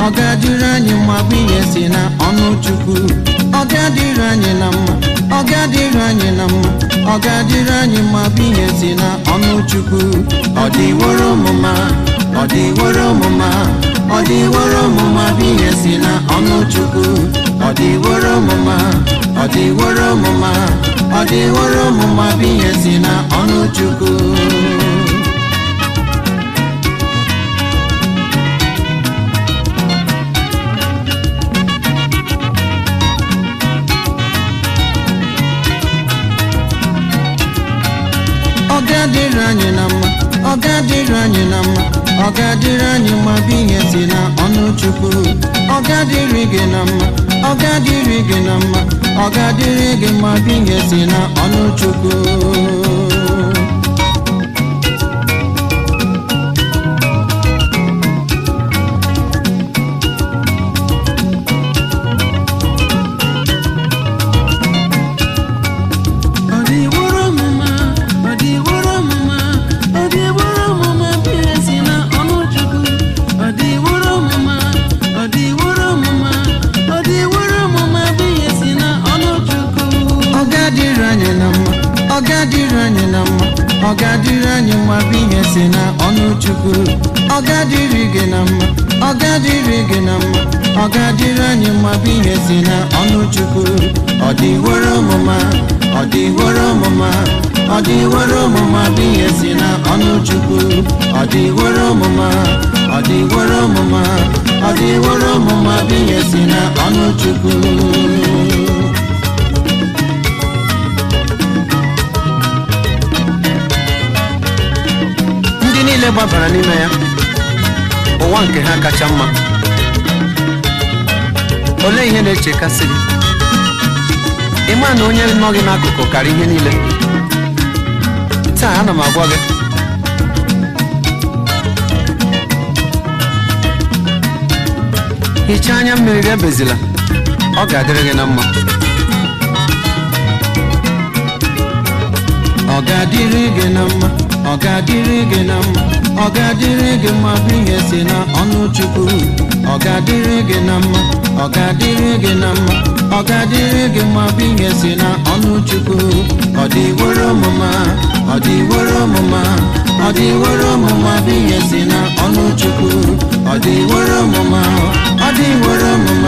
ọ ga-adịrị anyị mma bụ ihe si na ọnụ Chukwu. Ọ ga-adịrị anyị na mma, ọ ga-adịrị anyị na mma, ọ ga-adịrị anyị mma bụ ihe si na ọnụ Chukwu. Ọ dịworo m mma, ọ dịworo m mma, ọ dịworo m mma bụ ihe si na ọnụ Chukwu. Ọ dịworo m mma, ọ dịworo m mma, ọ dịworo m mma bụ ihe si na ọnụ Chukwu. Ọ ga-adịrị anyị na mma, ọ ga-adịrị anyị na mma, ọ ga-adịrị anyị mma bụ ihe si na ọnụ Chukwu. Ọ ga-adịrị gị na mma, ọ ga-adịrị gị na mma, ọ ga-adịrị gị mma bụ ihe si na ọnụ Chukwu. Ọ ga-adịrị anyị na mma, ọ ga-adịrị anyị mma bụ ihe si na ọnụ Chukwu. Ọ ga-adịrị gị na mma, ọ ga-adịrị gị na mma, ọ ga-adịrị anyị mma bụ ihe si na ọnụ Chukwu. Ọ dịworo m mma, ọ dịworo m mma, ọ dịworo m mma bụ ihe si na ọnụ Chukwu. Ọ dịworo m mma, ọ dịworo m mma, ọ dịworo m mma bụ ihe si na ọnụ Chukwu. Niile gbabara n'ime ya, ụwa nke ha kacha mma. Olee ihe na-echekasị gị? Ịma na onye nọ gị n'akụkụ karịa ihe niile. Taa ana m agwa gị, hichaa anya mmiri gị, ebezila, ọ ga-adịrị gị na mma. Ọ ga-adịrị gị na mma, ọ ga-adịrị gị na mma, ọ ga-adịrị gị mma bụ ihe si na ọnụ Chukwu. Ọ ga-adịrị gị na mma, ọ ga-adịrị gị na mma, ọ ga-adịrị gị mma bụ ihe si na ọnụ Chukwu. Ọ dịworo m mma, ọ dịworo m mma, ọ dịworo m mma bụ ihe si na ọnụ Chukwu. Ọ dịworo m mma, ọ dịworo m mma,